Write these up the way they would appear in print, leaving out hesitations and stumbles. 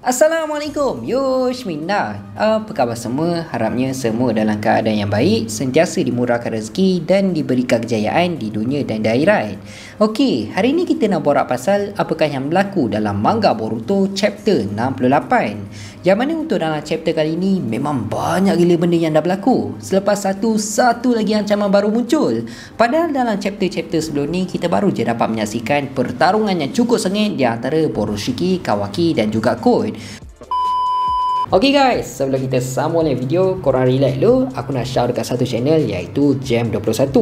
Assalamualaikum, Yoshminda. Apa khabar semua? Harapnya semua dalam keadaan yang baik, sentiasa dimurahkan rezeki dan diberikan kejayaan di dunia dan di akhirat. Okey, hari ini kita nak borak pasal apakah yang berlaku dalam manga Boruto chapter 68. Yang mana untuk dalam chapter kali ini memang banyak gila benda yang dah berlaku. Selepas satu lagi ancaman baru muncul. Padahal dalam chapter-chapter sebelum ni kita baru je dapat menyaksikan pertarungan yang cukup sengit di antara Boroshiki, Kawaki dan juga Code. Ok guys, sebelum kita sambung lain video, korang relax dulu. Aku nak share dekat satu channel iaitu Jam21.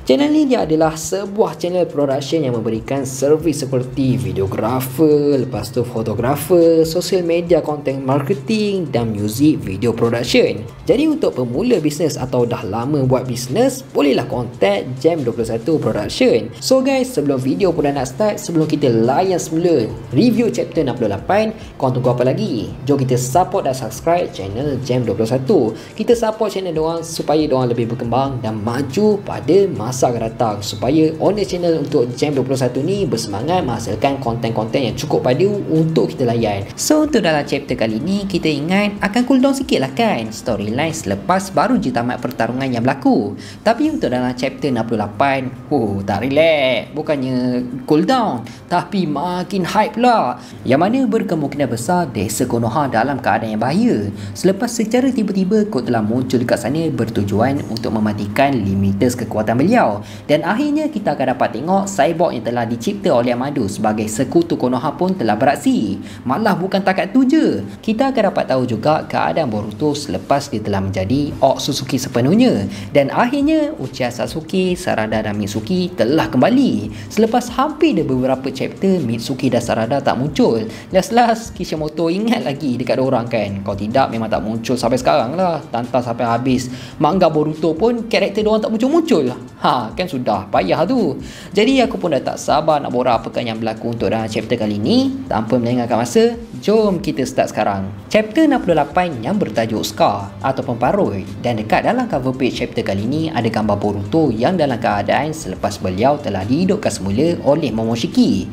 Channel ni dia adalah sebuah channel production yang memberikan servis seperti videographer, lepas tu fotografer, social media content marketing dan music video production. Jadi untuk pemula bisnes atau dah lama buat bisnes, bolehlah contact Jam21 Production. So guys, sebelum video pun dah nak start, sebelum kita layan semula review chapter 68, korang tunggu apa lagi? Jom kita support dan subscribe channel Jam21. Kita support channel diorang supaya diorang lebih berkembang dan maju pada masa akan datang, supaya owner channel untuk Jam21 ni bersemangat menghasilkan konten-konten yang cukup padu untuk kita layan. So untuk dalam chapter kali ni, kita ingat akan cool down sikit lah kan storyline selepas baru je tamat pertarungan yang berlaku. Tapi untuk dalam chapter 68, tak relax, bukannya cool down, tapi makin hype lah, yang mana berkemungkinan besar desa Konoha dalam keadaan yang bahaya selepas secara tiba-tiba Code telah muncul dekat sana bertujuan untuk mematikan limiters kekuatan beliau. Dan akhirnya kita akan dapat tengok cyborg yang telah dicipta oleh Amado sebagai sekutu Konoha pun telah beraksi. Malah bukan takat tu je, kita akan dapat tahu juga keadaan Boruto selepas dia telah menjadi Otsutsuki sepenuhnya. Dan akhirnya Uchiha Sasuke, Sarada dan Mitsuki telah kembali selepas hampir beberapa chapter Mitsuki dan Sarada tak muncul. Last Kishimoto ingat lagi dekat orang kan, kalau tidak memang tak muncul sampai sekarang lah. Tanpa sampai habis manga Boruto pun karakter diorang tak muncul-muncul. Kan sudah payah tu. Jadi aku pun dah tak sabar nak borak apakah yang berlaku untuk dalam chapter kali ni. Tanpa melengahkan masa, jom kita start sekarang. Chapter 68 yang bertajuk Scar ataupun Paroi, dan dekat dalam cover page chapter kali ni ada gambar Boruto yang dalam keadaan selepas beliau telah dihidupkan semula oleh Momoshiki.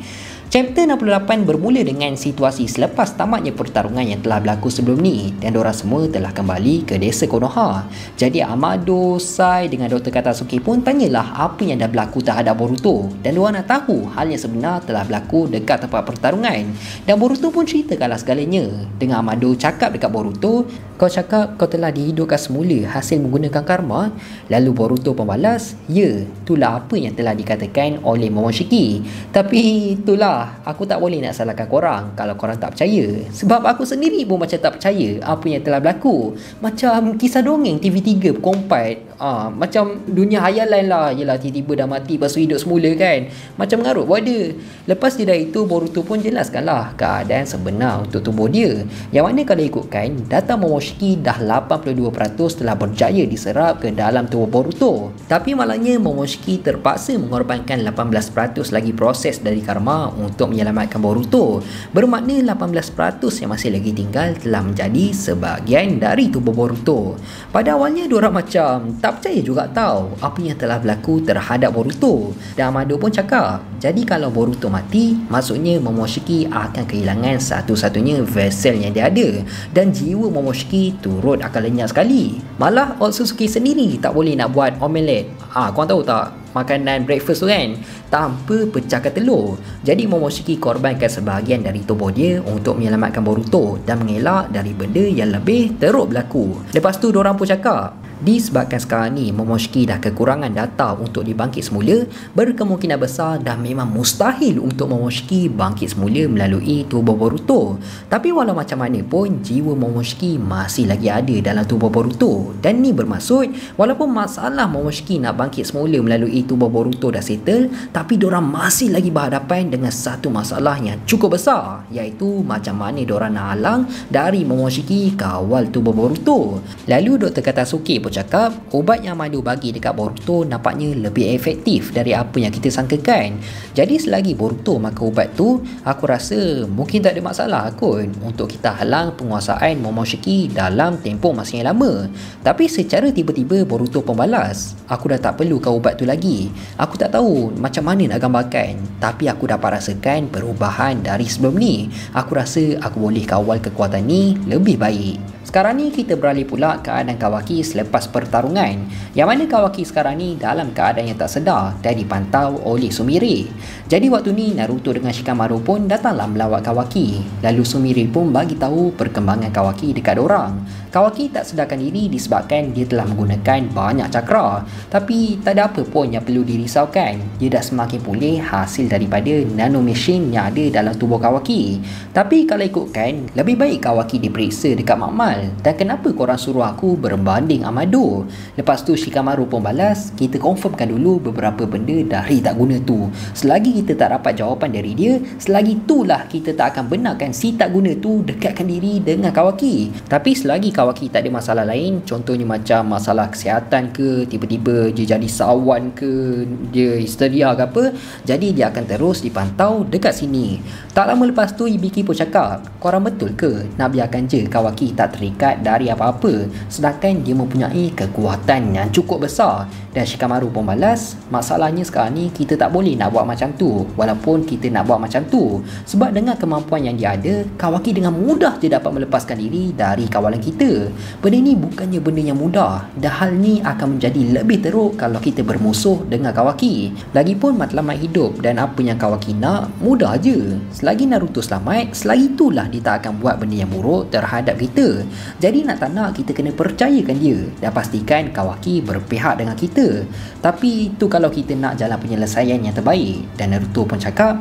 Chapter 68 bermula dengan situasi selepas tamatnya pertarungan yang telah berlaku sebelum ni, dan diorang semua telah kembali ke desa Konoha. Jadi Amado, Sai dengan Dr. Katasuki pun tanyalah apa yang dah berlaku terhadap Boruto, dan diorang nak tahu hal yang sebenar telah berlaku dekat tempat pertarungan. Dan Boruto pun ceritakanlah segalanya. Dengan Amado cakap dekat Boruto, kau cakap kau telah dihidupkan semula hasil menggunakan karma. Lalu Boruto pun balas, ya, itulah apa yang telah dikatakan oleh Momoshiki. Tapi itulah, aku tak boleh nak salahkan korang kalau korang tak percaya, sebab aku sendiri pun macam tak percaya apa yang telah berlaku. Macam kisah dongeng TV3 kompat. Macam dunia hayalan lah. Yelah, tiba-tiba dah mati lepas tu hidup semula kan. Macam mengarut buat dia. Lepas dia dah itu, Boruto pun jelaskan lah keadaan sebenar untuk tubuh dia, yang mana kalau ikutkan data Momoshiki dah 82% telah berjaya diserap ke dalam tubuh Boruto. Tapi malangnya Momoshiki terpaksa mengorbankan 18% lagi proses dari karma untuk menyelamatkan Boruto. Bermakna 18% yang masih lagi tinggal telah menjadi sebahagian dari tubuh Boruto. Pada awalnya diorang macam tak percaya juga tahu apa yang telah berlaku terhadap Boruto. Dan Amado pun cakap, jadi kalau Boruto mati, maksudnya Momoshiki akan kehilangan satu-satunya vessel yang dia ada, dan jiwa Momoshiki turut akan lenyap sekali. Malah Otsutsuki sendiri tak boleh nak buat omelette. Korang tahu tak, makanan breakfast tu kan, tanpa pecahkan telur. Jadi Momoshiki korbankan sebahagian dari tubuh dia untuk menyelamatkan Boruto dan mengelak dari benda yang lebih teruk berlaku. Lepas tu diorang pun cakap, disebabkan sekarang ni Momoshiki dah kekurangan data untuk dibangkit semula, berkemungkinan besar dah memang mustahil untuk Momoshiki bangkit semula melalui tubuh Boruto. Tapi walau macam mana pun, jiwa Momoshiki masih lagi ada dalam tubuh Boruto. Dan ni bermaksud walaupun masalah Momoshiki nak bangkit semula melalui tubuh Boruto dah settle, tapi diorang masih lagi berhadapan dengan satu masalah yang cukup besar, iaitu macam mana diorang nak halang dari Momoshiki kawal tubuh Boruto. Lalu Dr. Katasuki pun cakap ubat yang Amado bagi dekat Boruto nampaknya lebih efektif dari apa yang kita sangkakan. Jadi selagi Boruto makan ubat tu, aku rasa mungkin tak ada masalah kot untuk kita halang penguasaan Momoshiki dalam tempoh masa yang lama. Tapi secara tiba-tiba Boruto pun balas, aku dah tak perlukan ubat tu lagi. lagi. Aku tak tahu macam mana nak gambarkan, tapi aku dapat rasakan perubahan dari sebelum ni. Aku rasa aku boleh kawal kekuatan ni lebih baik. Sekarang ni kita beralih pula keadaan Kawaki selepas pertarungan, yang mana Kawaki sekarang ni dalam keadaan yang tak sedar dan dipantau oleh Sumire. Jadi waktu ni Naruto dengan Shikamaru pun datanglah melawat Kawaki. Lalu Sumire pun bagi tahu perkembangan Kawaki dekat dorang. Kawaki tak sedarkan diri disebabkan dia telah menggunakan banyak cakra, tapi tak ada apa pun yang perlu dirisaukan. Dia dah semakin pulih hasil daripada nanomachine yang ada dalam tubuh Kawaki. Tapi kalau ikutkan, lebih baik Kawaki diperiksa dekat Makmal. Dan kenapa korang suruh aku berbanding Amado? Lepas tu Shikamaru pun balas, kita confirmkan dulu beberapa benda dari tak guna tu. Selagi kita tak dapat jawapan dari dia, selagi itulah kita tak akan benarkan si tak guna tu dekatkan diri dengan Kawaki. Tapi selagi Kawaki tak ada masalah lain, contohnya macam masalah kesihatan ke, tiba-tiba dia jadi sawan ke, dia histeria ke apa, jadi dia akan terus dipantau dekat sini. Tak lama lepas tu Ibiki pun cakap, korang betul ke nak biarkan je Kawaki tak terikat dari apa-apa, sedangkan dia mempunyai kekuatan yang cukup besar? Dan Shikamaru pun balas, masalahnya sekarang ni kita tak boleh nak buat macam tu. Walaupun kita nak buat macam tu, sebab dengan kemampuan yang dia ada, Kawaki dengan mudah je dapat melepaskan diri dari kawalan kita. Benda ni bukannya benda yang mudah, dan hal ni akan menjadi lebih teruk kalau kita bermusuh dengan Kawaki. Lagipun matlamat hidup dan apa yang Kawaki nak mudah je. Selagi Naruto selamat, selagi itulah dia tak akan buat benda yang buruk terhadap kita. Jadi nak tak nak kita kena percayakan dia dan pastikan Kawaki berpihak dengan kita. Tapi itu kalau kita nak jalan penyelesaian yang terbaik. Dan Naruto pun cakap,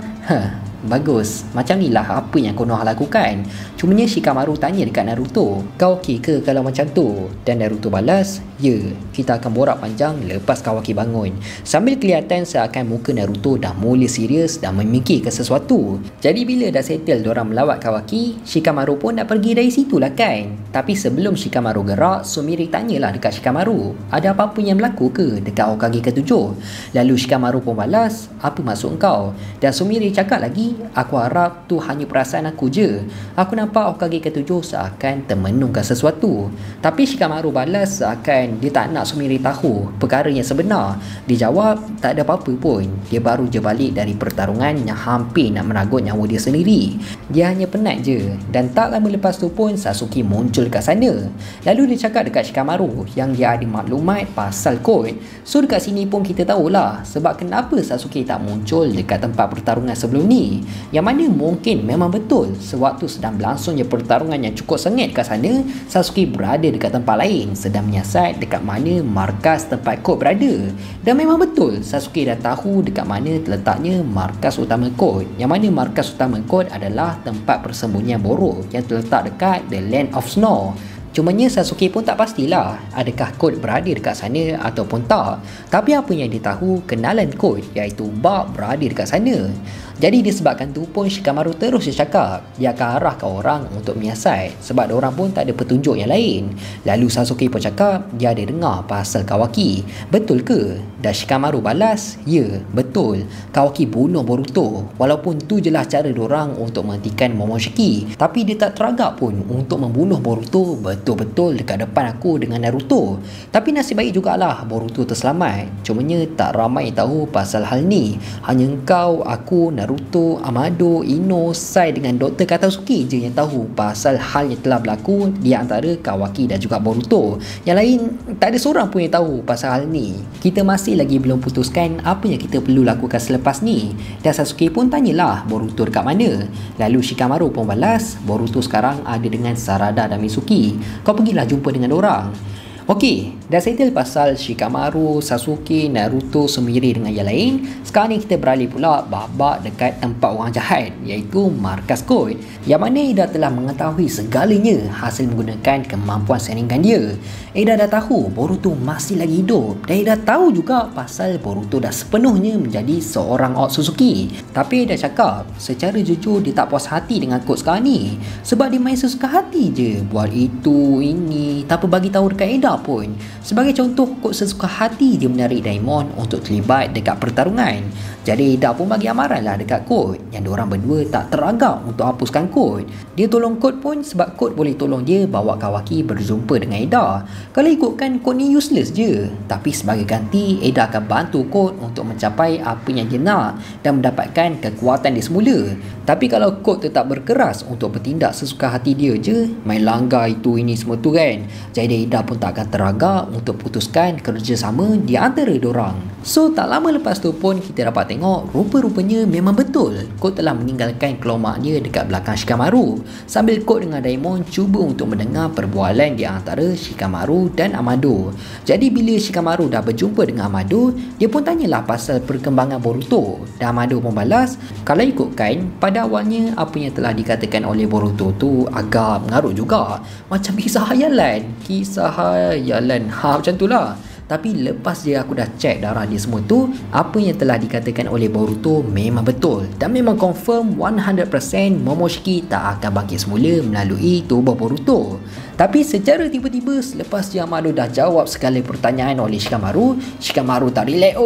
bagus, macam ni lah apa yang Konoha lakukan. Cumanya Shikamaru tanya dekat Naruto, kau okey ke kalau macam tu? Dan Naruto balas, ya, kita akan borak panjang lepas Kawaki bangun. Sambil kelihatan seakan muka Naruto dah mula serius dan memikirkan sesuatu. Jadi bila dah settle diorang melawat Kawaki, Shikamaru pun nak pergi dari situ lah kan. Tapi sebelum Shikamaru gerak, Sumire tanyalah dekat Shikamaru, ada apa-apa yang berlaku ke dekat Hokage ke-7? Lalu Shikamaru pun balas, apa maksud kau? Dan Sumire cakap lagi, aku harap tu hanya perasaan aku je. Aku nampak Hokage ke-7 seakan termenungkan sesuatu. Tapi Shikamaru balas seakan dia tak nak Sumire tahu perkara yang sebenar. Dia jawab, tak ada apa-apa pun. Dia baru je balik dari pertarungan yang hampir nak meragut nyawa dia sendiri. Dia hanya penat je. Dan tak lama lepas tu pun Sasuke muncul kat sana. Lalu dia cakap dekat Shikamaru yang dia ada maklumat pasal kod. So dekat sini pun kita tahulah sebab kenapa Sasuke tak muncul dekat tempat pertarungan sebelum ni. Yang mana mungkin memang betul sewaktu sedang berlangsungnya pertarungan yang cukup sengit kat sana, Sasuke berada dekat tempat lain sedang menyiasat dekat mana markas tempat kod berada. Dan memang betul Sasuke dah tahu dekat mana terletaknya markas utama kod, yang mana markas utama kod adalah tempat persembunyian Boro yang terletak dekat The Land of Snow. Cumanya Sasuke pun tak pastilah adakah kod berada dekat sana ataupun tak. Tapi apa yang dia tahu, kenalan kod iaitu Bark berada dekat sana. Jadi disebabkan tu pun Shikamaru terus dia cakap dia akan arahkan orang untuk menyiasat sebab orang pun tak ada petunjuk yang lain. Lalu Sasuke pun cakap dia ada dengar pasal Kawaki. Betul ke? Dan Shikamaru balas, ya betul, Kawaki bunuh Boruto. Walaupun tu je lah cara diorang untuk menghentikan Momoshiki, tapi dia tak teragak pun untuk membunuh Boruto betul-betul dekat depan aku dengan Naruto. Tapi nasib baik jugalah Boruto terselamat. Cumanya tak ramai tahu pasal hal ni. Hanya engkau, aku, Naruto, Amado, Ino, Sai dengan Dr. Katasuki je yang tahu pasal hal yang telah berlaku di antara Kawaki dan juga Boruto. Yang lain tak ada seorang pun yang tahu pasal hal ni. Kita masih lagi belum putuskan apa yang kita perlu lakukan selepas ni. Dan Sasuke pun tanyalah Boruto dekat mana. Lalu Shikamaru pun balas, Boruto sekarang ada dengan Sarada dan Mitsuki. Kau pergilah jumpa dengan orang. Okey, dah settle pasal Shikamaru, Sasuke, Naruto, Sumire dengan yang lain. Sekarang ni kita beralih pula babak dekat tempat orang jahat, iaitu markas kod, yang mana Ida telah mengetahui segalanya hasil menggunakan kemampuan Sharingan dia. Ida dah tahu Boruto masih lagi hidup, dan Ida tahu juga pasal Boruto dah sepenuhnya menjadi seorang Otsutsuki. Tapi Ida cakap secara jujur dia tak puas hati dengan kod sekarang ni, sebab dia main sesuka hati je, buat itu, ini, tanpa bagi tahu dekat Ida pun. Sebagai contoh, kod sesuka hati dia menarik Daimon untuk terlibat dekat pertarungan. Jadi Eda pun bagi amaran lah dekat kod yang diorang berdua tak teragak untuk hapuskan kod. Dia tolong kod pun sebab kod boleh tolong dia bawa Kawaki berjumpa dengan Eda. Kalau ikutkan, kod ni useless je. Tapi sebagai ganti, Eda akan bantu kod untuk mencapai apa yang dia nak dan mendapatkan kekuatan dia semula. Tapi kalau kod tetap berkeras untuk bertindak sesuka hati dia je, main langgar itu ini semua tu kan, jadi Eda pun tak akan teragak untuk putuskan kerjasama di antara diorang. So tak lama lepas tu pun kita dapat tengok rupa-rupanya memang betul kod telah meninggalkan kelomaknya dekat belakang Shikamaru, sambil kod dengan Daimon cuba untuk mendengar perbualan di antara Shikamaru dan Amado. Jadi bila Shikamaru dah berjumpa dengan Amado, dia pun tanyalah pasal perkembangan Boruto, dan Amado pun balas, kalau ikutkan pada awalnya apa yang telah dikatakan oleh Boruto tu agak mengarut juga, macam kisah hayalan macam tu lah. Tapi lepas dia aku dah check darah dia semua tu, apa yang telah dikatakan oleh Boruto memang betul dan memang confirm 100% Momoshiki tak akan bangkit semula melalui tubuh Boruto. Tapi secara tiba-tiba selepas Yamado dah jawab segala pertanyaan oleh Shikamaru, Shikamaru tak relax,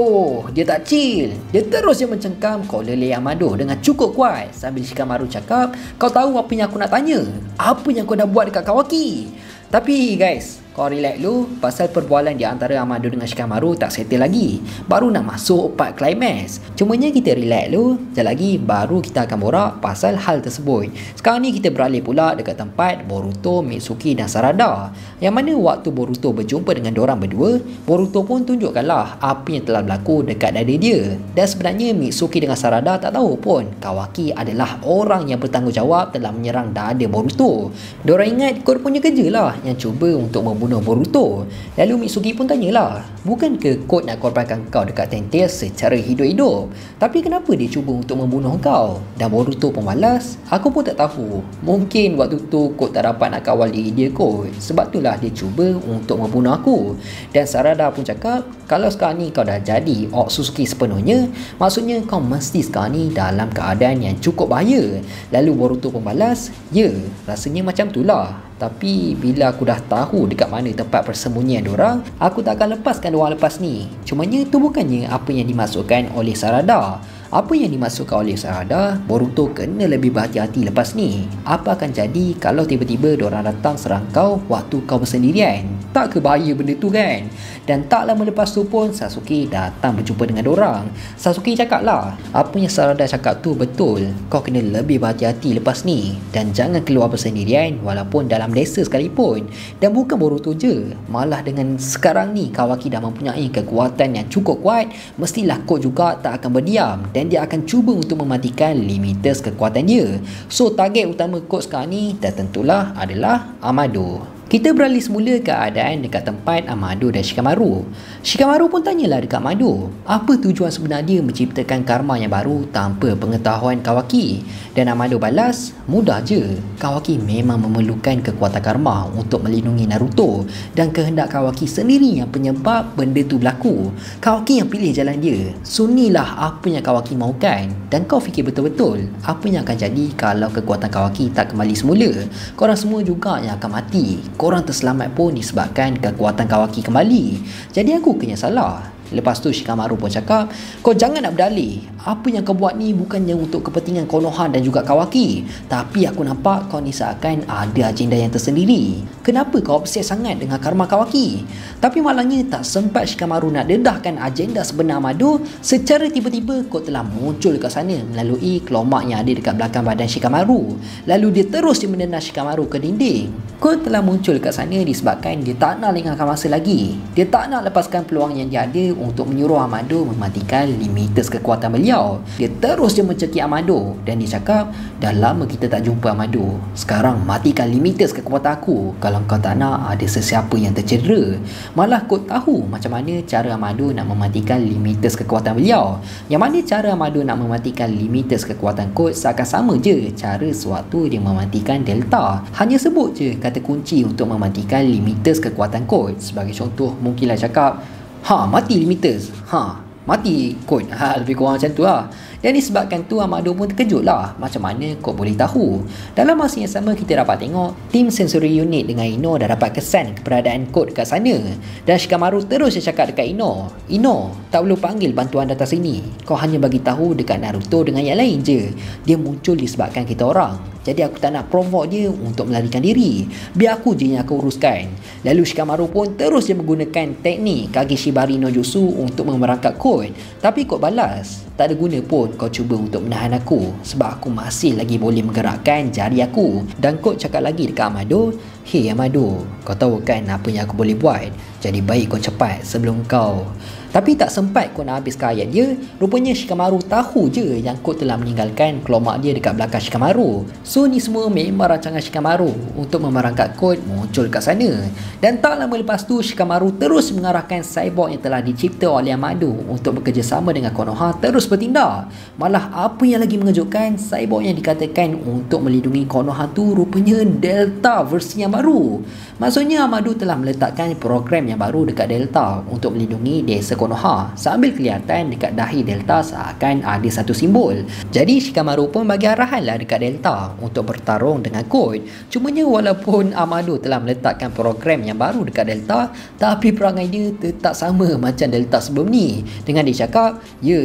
dia tak chill. Dia terus je mencengkam collar Yamado dengan cukup kuat sambil Shikamaru cakap, kau tahu apa yang aku nak tanya? Apa yang kau dah buat dekat Kawaki? Tapi guys, kau relax dulu pasal perbualan di antara Amado dengan Shikamaru tak settle lagi. Baru nak masuk part climax. Cumanya kita relax dulu, sekejap lagi baru kita akan borak pasal hal tersebut. Sekarang ni kita beralih pula dekat tempat Boruto, Mitsuki dan Sarada. Yang mana waktu Boruto berjumpa dengan dorang berdua, Boruto pun tunjukkanlah apa yang telah berlaku dekat dada dia. Dan sebenarnya Mitsuki dengan Sarada tak tahu pun Kawaki adalah orang yang bertanggungjawab telah menyerang dada Boruto. Dorang ingat kod punya kerja lah yang cuba untuk membunuh Boruto. Lalu Mitsuki pun tanyalah, bukankah kod nak korbankan kau dekat Tentei secara hidup-hidup? Tapi kenapa dia cuba untuk membunuh kau? Dan Boruto pun balas, aku pun tak tahu. Mungkin waktu tu kod tak dapat nak kawal diri dia kot. Sebab itulah dia cuba untuk membunuh aku. Dan Sarada pun cakap, kalau sekarang ni kau dah jadi Otsutsuki sepenuhnya, maksudnya kau mesti sekarang ni dalam keadaan yang cukup bahaya. Lalu Boruto pun balas, ya, rasanya macam itulah. Tapi bila aku dah tahu dekat mana tempat persembunyian diorang, aku tak akan lepaskan diorang lepas ni. Cumanya itu bukannya apa yang dimaksudkan oleh Sarada. Apa yang dimaksudkan oleh Sarada, Boruto kena lebih berhati-hati lepas ni. Apa akan jadi kalau tiba-tiba diorang datang serang kau waktu kau bersendirian? Tak ke bahaya benda tu kan? Dan tak lama lepas tu pun Sasuke datang berjumpa dengan diorang. Sasuke cakap lah, apa yang Sarada cakap tu betul. Kau kena lebih berhati-hati lepas ni. Dan jangan keluar bersendirian walaupun dalam desa sekalipun. Dan bukan Boruto je, malah dengan sekarang ni Kawaki dah mempunyai kekuatan yang cukup kuat, mestilah kod juga tak akan berdiam dan dia akan cuba untuk mematikan limites kekuatan dia. So target utama kod sekarang ni dan tentulah adalah Amado. Kita beralih semula keadaan dekat tempat Amado dan Shikamaru. Shikamaru pun tanyalah dekat Amado, apa tujuan sebenar dia menciptakan karma yang baru tanpa pengetahuan Kawaki? Dan Amado balas, mudah je, Kawaki memang memerlukan kekuatan karma untuk melindungi Naruto dan kehendak Kawaki sendiri yang penyebab benda tu berlaku. Kawaki yang pilih jalan dia. So inilah apa yang Kawaki mahukan. Dan kau fikir betul-betul apa yang akan jadi kalau kekuatan Kawaki tak kembali semula? Korang semua juga yang akan mati. Korang terselamat pun disebabkan kekuatan Kawaki kembali. Jadi aku kena salah. Lepas tu Shikamaru pun cakap, kau jangan nak berdalih. Apa yang kau buat ni bukannya untuk kepentingan Konoha dan juga Kawaki. Tapi aku nampak kau ni seakan ada agenda yang tersendiri. Kenapa kau obses sangat dengan karma Kawaki? Tapi malangnya tak sempat Shikamaru nak dedahkan agenda sebenar Amado, secara tiba-tiba kau telah muncul dekat sana melalui kelomak yang ada dekat belakang badan Shikamaru. Lalu dia terus menendang Shikamaru ke dinding. Kau telah muncul dekat sana disebabkan dia tak nak lengahkan masa lagi. Dia tak nak lepaskan peluang yang dia ada untuk menyuruh Amado mematikan limites kekuatan beliau. Dia terus je mencekik Amado dan dia cakap, dah lama kita tak jumpa Amado. Sekarang matikan limites kekuatan aku kalau kau tak nak ada sesiapa yang tercedera. Malah kau tahu macam mana cara Amado nak mematikan limites kekuatan beliau. Yang mana cara Amado nak mematikan limites kekuatan kod seakan sama je cara sewaktu dia mematikan Delta. Hanya sebut je kata kunci untuk mematikan limites kekuatan kod. Sebagai contoh, mungkinlah cakap, mati limites, mati kod, lebih kurang macam tu lah. Dan disebabkan tu Amado pun terkejut lah, macam mana kod boleh tahu. Dalam masa yang sama kita dapat tengok tim sensori unit dengan Ino dah dapat kesan keberadaan kod dekat sana. Dan Shikamaru terus dia cakap dekat Ino, tak perlu panggil bantuan datang sini, kau hanya bagi tahu dekat Naruto dengan yang lain je. Dia muncul disebabkan kita orang, jadi aku tak nak provoke dia untuk melarikan diri, biar aku je yang akan uruskan. Lalu Shikamaru pun terus dia menggunakan teknik Kageshibari no Jutsu untuk memerangkap kod. Tapi kod balas, tak ada guna pun kau cuba untuk menahan aku, sebab aku masih lagi boleh menggerakkan jari aku. Dan kod cakap lagi dekat Amado, "Hey Amado, kau tahu kan apa yang aku boleh buat? Jadi baik kau cepat sebelum kau..." Tapi tak sempat kau nak habiskan ayat dia, rupanya Shikamaru tahu je yang kod telah meninggalkan kelomak dia dekat belakang Shikamaru. So ni semua memang rancangan Shikamaru untuk memerangkap kod muncul kat sana. Dan tak lama lepas tu Shikamaru terus mengarahkan cyborg yang telah dicipta oleh Amado untuk bekerjasama dengan Konoha terus bertindak. Malah apa yang lagi mengejutkan, cyborg yang dikatakan untuk melindungi Konoha tu rupanya Delta versi yang baru. Maksudnya Amado telah meletakkan program yang baru dekat Delta untuk melindungi desa Konoha, sambil kelihatan dekat dahi Delta seakan ada satu simbol. Jadi Shikamaru pun bagi arahan lah dekat Delta untuk bertarung dengan kod. Cumanya walaupun Amado telah meletakkan program yang baru dekat Delta, tapi perangai dia tetap sama macam Delta sebelum ni. Dengan dia cakap, Ya,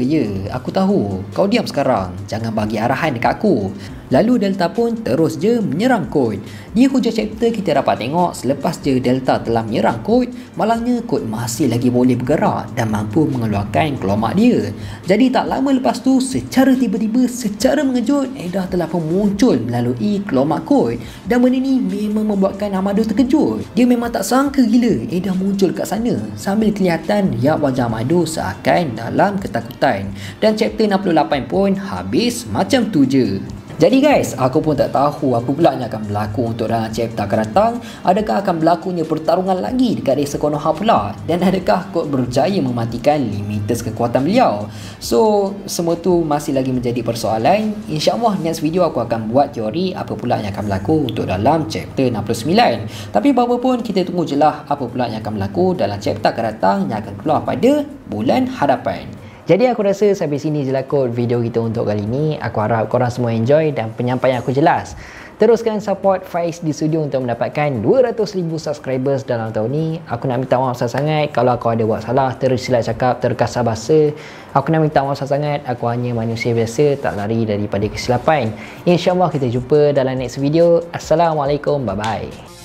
aku tahu, kau diam sekarang, jangan bagi arahan dekat aku." Lalu Delta pun terus je menyerang kod. Di hujung chapter kita dapat tengok selepas je Delta telah menyerang kod, malangnya kod masih lagi boleh bergerak dan mampu mengeluarkan kelomak dia. Jadi tak lama lepas tu, secara tiba-tiba, secara mengejut, Eda telah pun muncul melalui kelomak kod. Dan benda ni memang membuatkan Amado terkejut. Dia memang tak sangka gila Eda muncul kat sana, sambil kelihatan riak wajah Amado seakan dalam ketakutan. Dan chapter 68 pun habis macam tu je. Jadi guys, aku pun tak tahu apa pula yang akan berlaku untuk dalam chapter akan datang. Adakah akan berlakunya pertarungan lagi dekat desa Konoha pula? Dan adakah kod berjaya mematikan limites kekuatan beliau? So, semua tu masih lagi menjadi persoalan. InsyaAllah next video aku akan buat teori apa pula yang akan berlaku untuk dalam chapter 69. Tapi apa pun, kita tunggu je lah apa pula yang akan berlaku dalam chapter akan datang yang akan keluar pada bulan hadapan. Jadi aku rasa sampai sini je lah kot video kita untuk kali ni. Aku harap korang semua enjoy dan penyampaian aku jelas. Teruskan support Faiz di studio untuk mendapatkan 200,000 subscribers dalam tahun ni. Aku nak minta maaf sangat kalau aku ada buat salah, tersilap cakap, terkasar bahasa. Aku nak minta maaf sangat, aku hanya manusia biasa, tak lari daripada kesilapan. InsyaAllah kita jumpa dalam next video. Assalamualaikum, bye-bye.